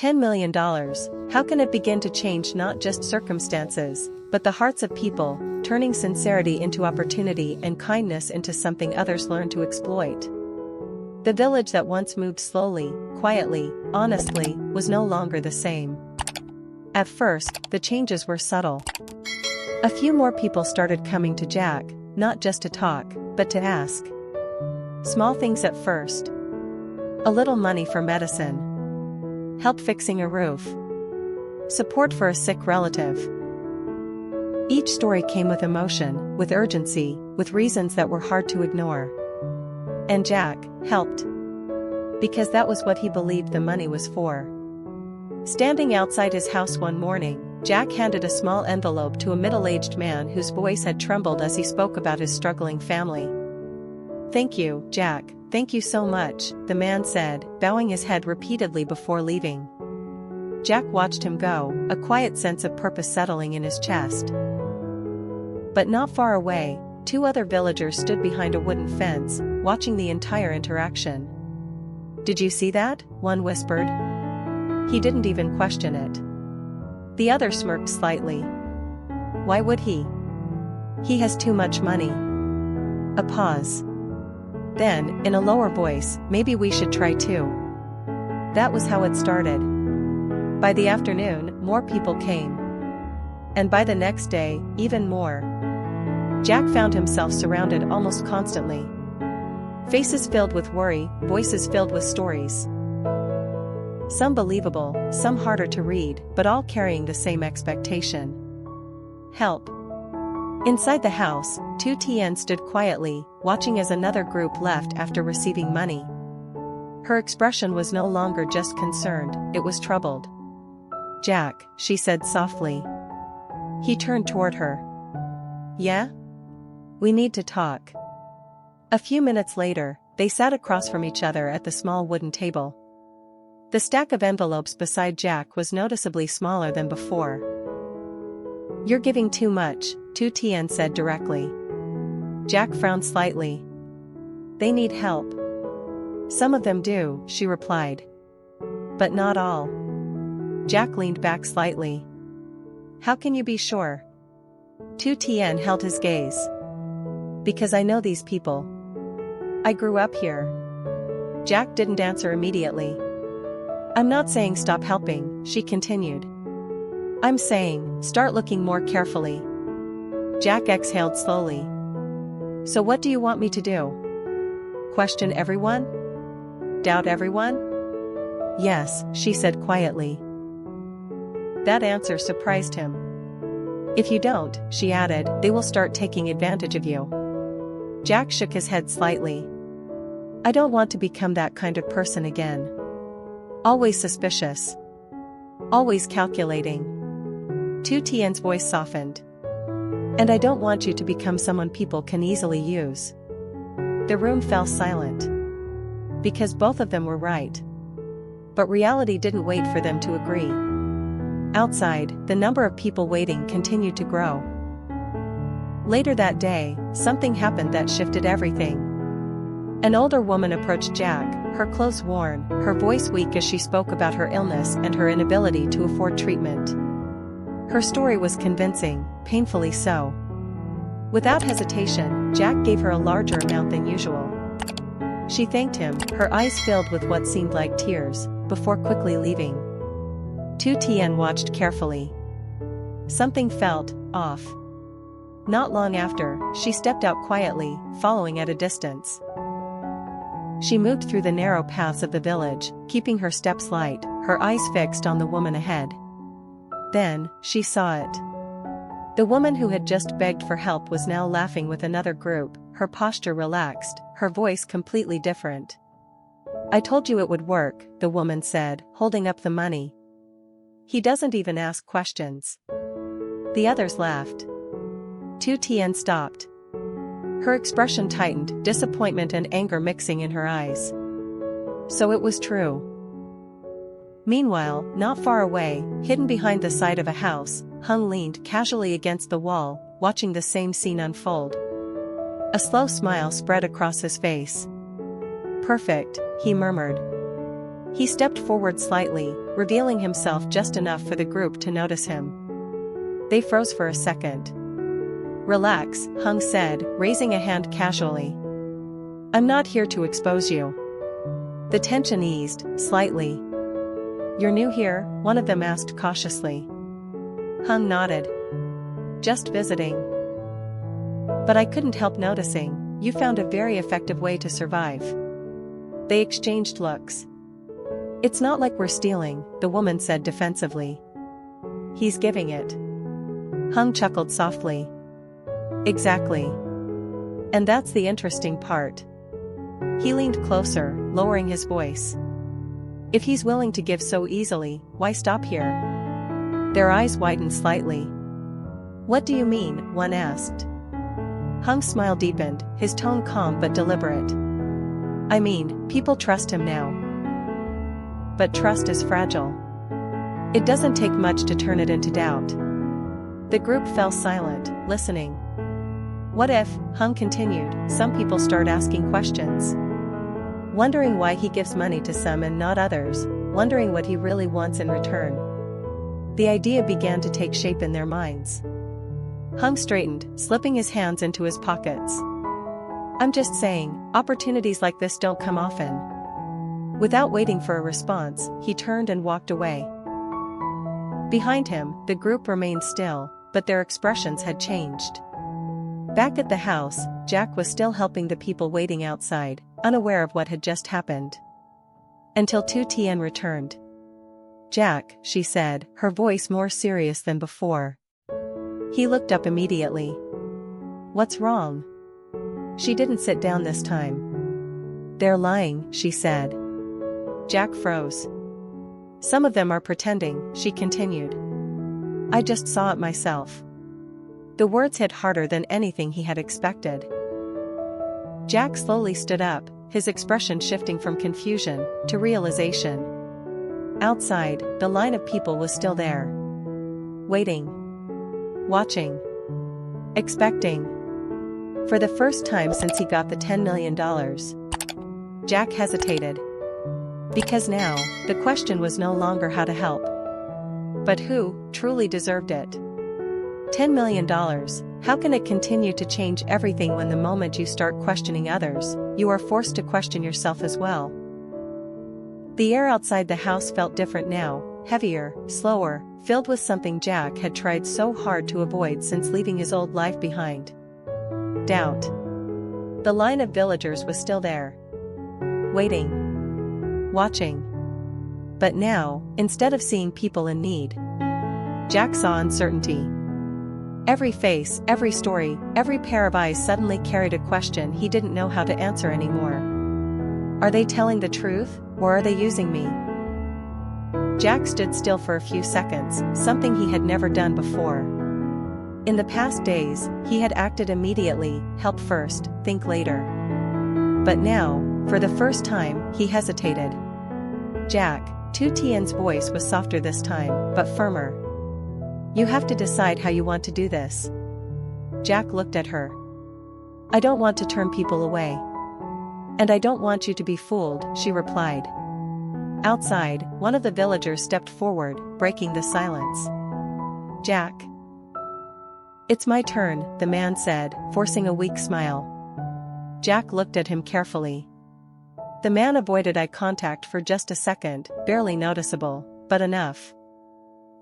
$10 million. How can it begin to change not just circumstances, but the hearts of people, turning sincerity into opportunity and kindness into something others learn to exploit? The village that once moved slowly, quietly, honestly, was no longer the same. At first, the changes were subtle. A few more people started coming to Jack, not just to talk, but to ask. Small things at first. A little money for medicine. Help fixing a roof. Support for a sick relative. Each story came with emotion, with urgency, with reasons that were hard to ignore. And Jack helped. Because that was what he believed the money was for. Standing outside his house one morning, Jack handed a small envelope to a middle-aged man whose voice had trembled as he spoke about his struggling family. "Thank you, Jack, thank you so much," the man said, bowing his head repeatedly before leaving. Jack watched him go, a quiet sense of purpose settling in his chest. But not far away, two other villagers stood behind a wooden fence, watching the entire interaction. "Did you see that?" one whispered. He didn't even question it. The other smirked slightly. "Why would he? He has too much money." A pause. Then, in a lower voice, "Maybe we should try too." That was how it started. By the afternoon, more people came. And by the next day, even more. Jack found himself surrounded almost constantly. Faces filled with worry, voices filled with stories. Some believable, some harder to read, but all carrying the same expectation. Help. Inside the house, Tu Tien stood quietly, watching as another group left after receiving money. Her expression was no longer just concerned, it was troubled. "Jack," she said softly. He turned toward her. "Yeah? We need to talk." A few minutes later, they sat across from each other at the small wooden table. The stack of envelopes beside Jack was noticeably smaller than before. "You're giving too much," Tu Tien said directly. Jack frowned slightly. "They need help." "Some of them do," she replied. "But not all." Jack leaned back slightly. "How can you be sure?" Tu Tien held his gaze. "Because I know these people. I grew up here." Jack didn't answer immediately. "I'm not saying stop helping," she continued. "I'm saying, start looking more carefully." Jack exhaled slowly. "So what do you want me to do? Question everyone? Doubt everyone?" "Yes," she said quietly. That answer surprised him. "If you don't," she added, "they will start taking advantage of you." Jack shook his head slightly. "I don't want to become that kind of person again. Always suspicious. Always calculating." Tu Tien's voice softened. "And I don't want you to become someone people can easily use." The room fell silent. Because both of them were right. But reality didn't wait for them to agree. Outside, the number of people waiting continued to grow. Later that day, something happened that shifted everything. An older woman approached Jack, her clothes worn, her voice weak as she spoke about her illness and her inability to afford treatment. Her story was convincing, painfully so. Without hesitation, Jack gave her a larger amount than usual. She thanked him, her eyes filled with what seemed like tears, before quickly leaving. Tu Tien watched carefully. Something felt off. Not long after, she stepped out quietly, following at a distance. She moved through the narrow paths of the village, keeping her steps light, her eyes fixed on the woman ahead. Then, she saw it. The woman who had just begged for help was now laughing with another group, her posture relaxed, her voice completely different. "I told you it would work," the woman said, holding up the money. "He doesn't even ask questions." The others laughed. Tu Tien stopped. Her expression tightened, disappointment and anger mixing in her eyes. So it was true. Meanwhile, not far away, hidden behind the side of a house, Hung leaned casually against the wall, watching the same scene unfold. A slow smile spread across his face. "Perfect," he murmured. He stepped forward slightly, revealing himself just enough for the group to notice him. They froze for a second. "Relax," Hung said, raising a hand casually. "I'm not here to expose you." The tension eased, slightly. "You're new here?" one of them asked cautiously. Hung nodded. "Just visiting." "But I couldn't help noticing, you found a very effective way to survive." They exchanged looks. "It's not like we're stealing," the woman said defensively. "He's giving it." Hung chuckled softly. "Exactly. And that's the interesting part." He leaned closer, lowering his voice. "If he's willing to give so easily, why stop here?" Their eyes widened slightly. "What do you mean?" one asked. Hung's smile deepened, his tone calm but deliberate. "I mean, people trust him now. But trust is fragile. It doesn't take much to turn it into doubt." The group fell silent, listening. "What if," Hung continued, "some people start asking questions? Wondering why he gives money to some and not others, wondering what he really wants in return." The idea began to take shape in their minds. Hung straightened, slipping his hands into his pockets. "I'm just saying, opportunities like this don't come often." Without waiting for a response, he turned and walked away. Behind him, the group remained still, but their expressions had changed. Back at the house, Jack was still helping the people waiting outside, unaware of what had just happened. Until Tu Tien returned. "Jack," she said, her voice more serious than before. He looked up immediately. "What's wrong?" She didn't sit down this time. "They're lying," she said. Jack froze. "Some of them are pretending," she continued. "I just saw it myself." The words hit harder than anything he had expected. Jack slowly stood up, his expression shifting from confusion to realization. Outside, the line of people was still there. Waiting. Watching. Expecting. For the first time since he got the $10 million. Jack hesitated. Because now, the question was no longer how to help. But who truly deserved it? $10 million, how can it continue to change everything when the moment you start questioning others, you are forced to question yourself as well? The air outside the house felt different now, heavier, slower, filled with something Jack had tried so hard to avoid since leaving his old life behind. Doubt. The line of villagers was still there. Waiting. Watching. But now, instead of seeing people in need, Jack saw uncertainty. Every face, every story, every pair of eyes suddenly carried a question he didn't know how to answer anymore. Are they telling the truth, or are they using me? Jack stood still for a few seconds, something he had never done before. In the past days, he had acted immediately, help first, think later. But now, for the first time, he hesitated. Jack, Tu Tien's voice was softer this time, but firmer. You have to decide how you want to do this. Jack looked at her. I don't want to turn people away. And I don't want you to be fooled, she replied. Outside, one of the villagers stepped forward, breaking the silence. Jack. It's my turn, the man said, forcing a weak smile. Jack looked at him carefully. The man avoided eye contact for just a second, barely noticeable, but enough.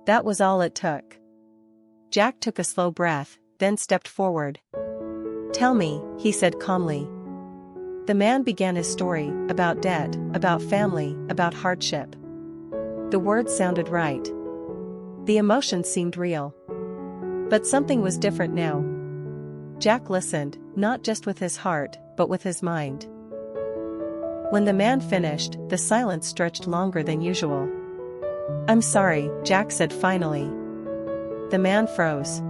That was all it took. Jack took a slow breath, then stepped forward. Tell me, he said calmly. The man began his story, about debt, about family, about hardship. The words sounded right. The emotions seemed real. But something was different now. Jack listened, not just with his heart, but with his mind. When the man finished, the silence stretched longer than usual. I'm sorry, Jack said finally. The man froze.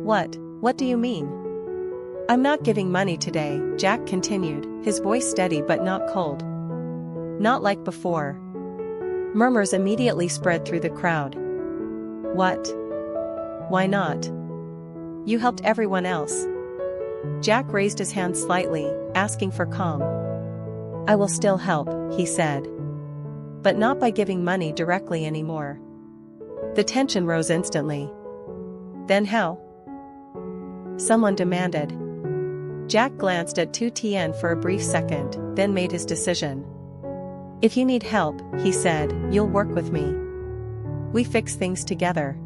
What do you mean? I'm not giving money today, Jack continued, his voice steady but not cold. Not like before. Murmurs immediately spread through the crowd. What? Why not? You helped everyone else. Jack raised his hand slightly, asking for calm. I will still help, he said. But not by giving money directly anymore. The tension rose instantly. Then how? Someone demanded. Jack glanced at Tu Tien for a brief second, then made his decision. If you need help, he said, you'll work with me. We fix things together.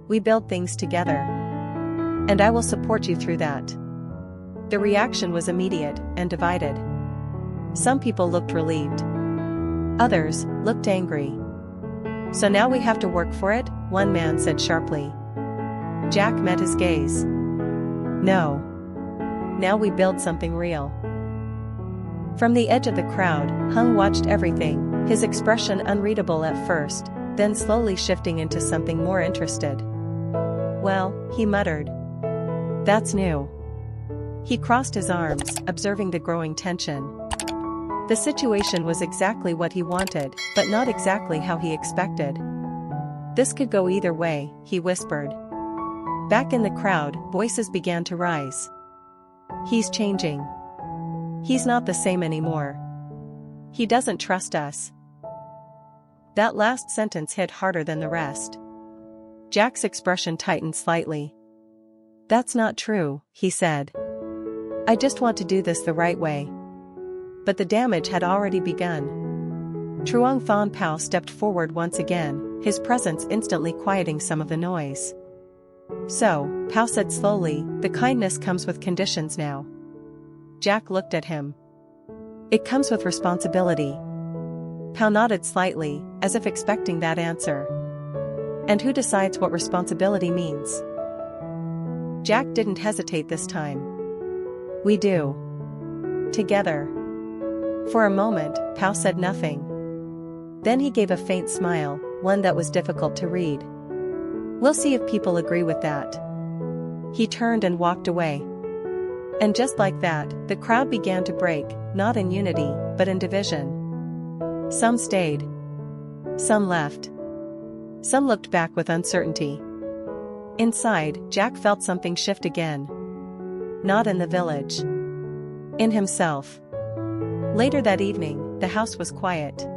We build things together. And I will support you through that. The reaction was immediate and divided. Some people looked relieved. Others looked angry. So now we have to work for it, one man said sharply. Jack met his gaze. No. Now we build something real. From the edge of the crowd, Hung watched everything, his expression unreadable at first, then slowly shifting into something more interested. Well, he muttered. That's new. He crossed his arms, observing the growing tension. The situation was exactly what he wanted, but not exactly how he expected. This could go either way, he whispered. Back in the crowd, voices began to rise. He's changing. He's not the same anymore. He doesn't trust us. That last sentence hit harder than the rest. Jack's expression tightened slightly. That's not true, he said. I just want to do this the right way. But the damage had already begun. Truong Phan Pao stepped forward once again, his presence instantly quieting some of the noise. So, Pao said slowly, the kindness comes with conditions now. Jack looked at him. It comes with responsibility. Pao nodded slightly, as if expecting that answer. And who decides what responsibility means? Jack didn't hesitate this time. We do. Together. For a moment, Pao said nothing. Then he gave a faint smile, one that was difficult to read. We'll see if people agree with that. He turned and walked away. And just like that, the crowd began to break, not in unity, but in division. Some stayed. Some left. Some looked back with uncertainty. Inside, Jack felt something shift again. Not in the village. In himself. Later that evening, the house was quiet.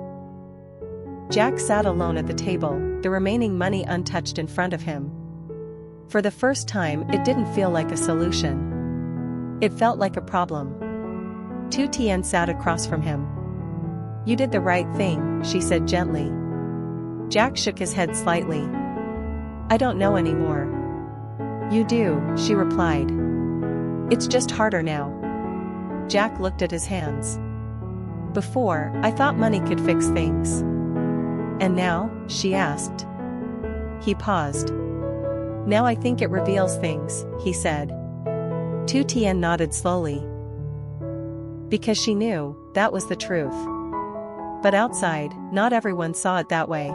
Jack sat alone at the table, the remaining money untouched in front of him. For the first time, it didn't feel like a solution. It felt like a problem. Tu Tien sat across from him. You did the right thing, she said gently. Jack shook his head slightly. I don't know anymore. You do, she replied. It's just harder now. Jack looked at his hands. Before, I thought money could fix things. And now, she asked. He paused. Now I think it reveals things, he said. Tu Tien nodded slowly. Because she knew, that was the truth. But outside, not everyone saw it that way.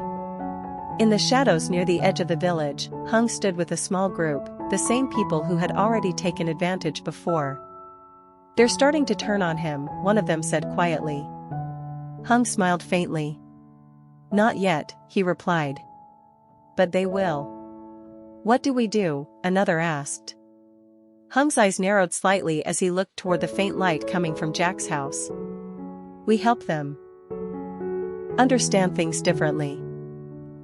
In the shadows near the edge of the village, Hung stood with a small group, the same people who had already taken advantage before. They're starting to turn on him, one of them said quietly. Hung smiled faintly. Not yet, he replied. But they will. What do we do? Another asked. Hung's eyes narrowed slightly as he looked toward the faint light coming from Jack's house. We help them understand things differently.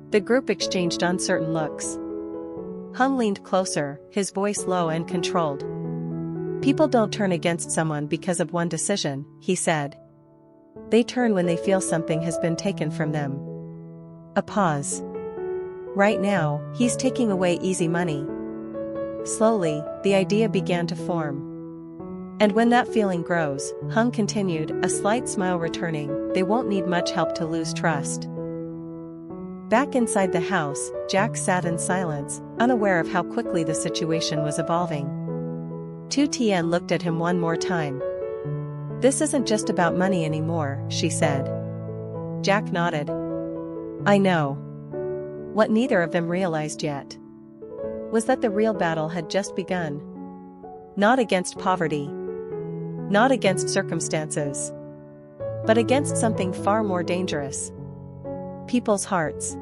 The group exchanged uncertain looks. Hung leaned closer, his voice low and controlled. People don't turn against someone because of one decision, he said. They turn when they feel something has been taken from them. A pause. Right now, he's taking away easy money. Slowly, the idea began to form. And when that feeling grows, Hung continued, a slight smile returning, they won't need much help to lose trust. Back inside the house, Jack sat in silence, unaware of how quickly the situation was evolving. Tu Tien looked at him one more time. This isn't just about money anymore, she said. Jack nodded. I know. What neither of them realized yet was that the real battle had just begun. Not against poverty. Not against circumstances. But against something far more dangerous. People's hearts.